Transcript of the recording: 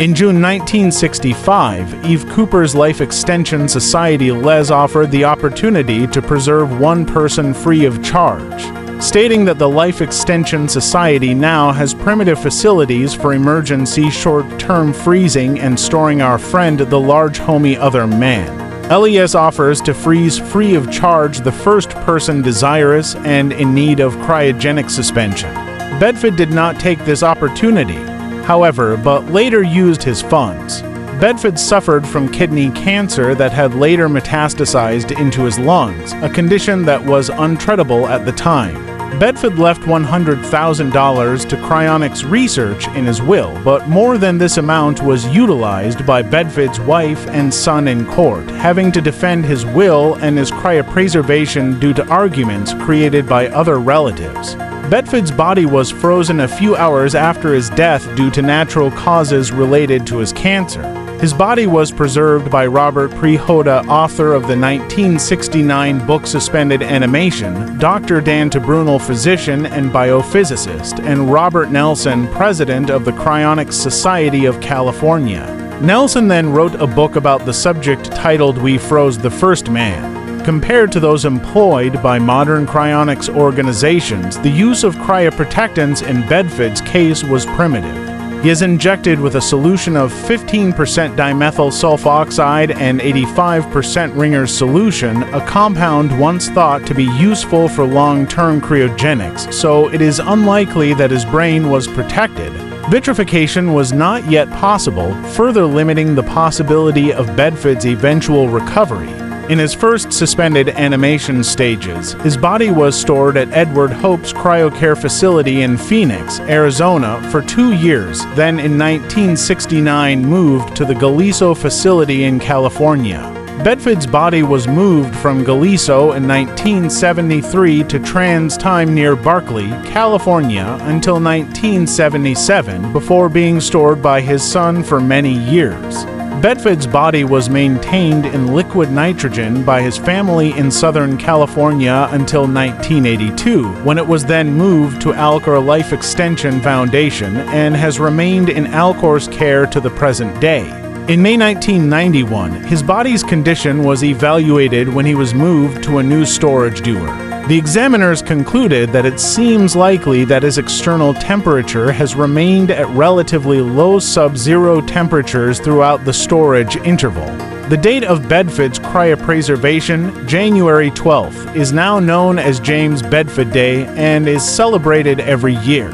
In June 1965, Eve Cooper's Life Extension Society Les offered the opportunity to preserve one person free of charge, stating that the Life Extension Society now has primitive facilities for emergency short-term freezing and storing our friend, the large homie other man. LES offers to freeze free of charge the first person desirous and in need of cryogenic suspension. Bedford did not take this opportunity, however, but later used his funds. Bedford suffered from kidney cancer that had later metastasized into his lungs, a condition that was untreatable at the time. Bedford left $100,000 to Cryonics research in his will, but more than this amount was utilized by Bedford's wife and son in court, having to defend his will and his cryopreservation due to arguments created by other relatives. Bedford's body was frozen a few hours after his death due to natural causes related to his cancer. His body was preserved by Robert Prihoda, author of the 1969 book Suspended Animation, Dr. Dan Brunel, physician and biophysicist, and Robert Nelson, president of the Cryonics Society of California. Nelson then wrote a book about the subject titled We Froze the First Man. Compared to those employed by modern cryonics organizations, the use of cryoprotectants in Bedford's case was primitive. He is injected with a solution of 15% dimethyl sulfoxide and 85% Ringer's solution, a compound once thought to be useful for long-term cryogenics, so it is unlikely that his brain was protected. Vitrification was not yet possible, further limiting the possibility of Bedford's eventual recovery. In his first suspended animation stages, his body was stored at Edward Hope's cryocare facility in Phoenix, Arizona for 2 years, then in 1969 moved to the Galiso facility in California. Bedford's body was moved from Galiso in 1973 to TransTime near Berkeley, California until 1977 before being stored by his son for many years. Bedford's body was maintained in liquid nitrogen by his family in Southern California until 1982, when it was then moved to Alcor Life Extension Foundation and has remained in Alcor's care to the present day. In May 1991, his body's condition was evaluated when he was moved to a new storage dewar. The examiners concluded that it seems likely that his external temperature has remained at relatively low sub-zero temperatures throughout the storage interval. The date of Bedford's cryopreservation, January 12th, is now known as James Bedford Day and is celebrated every year.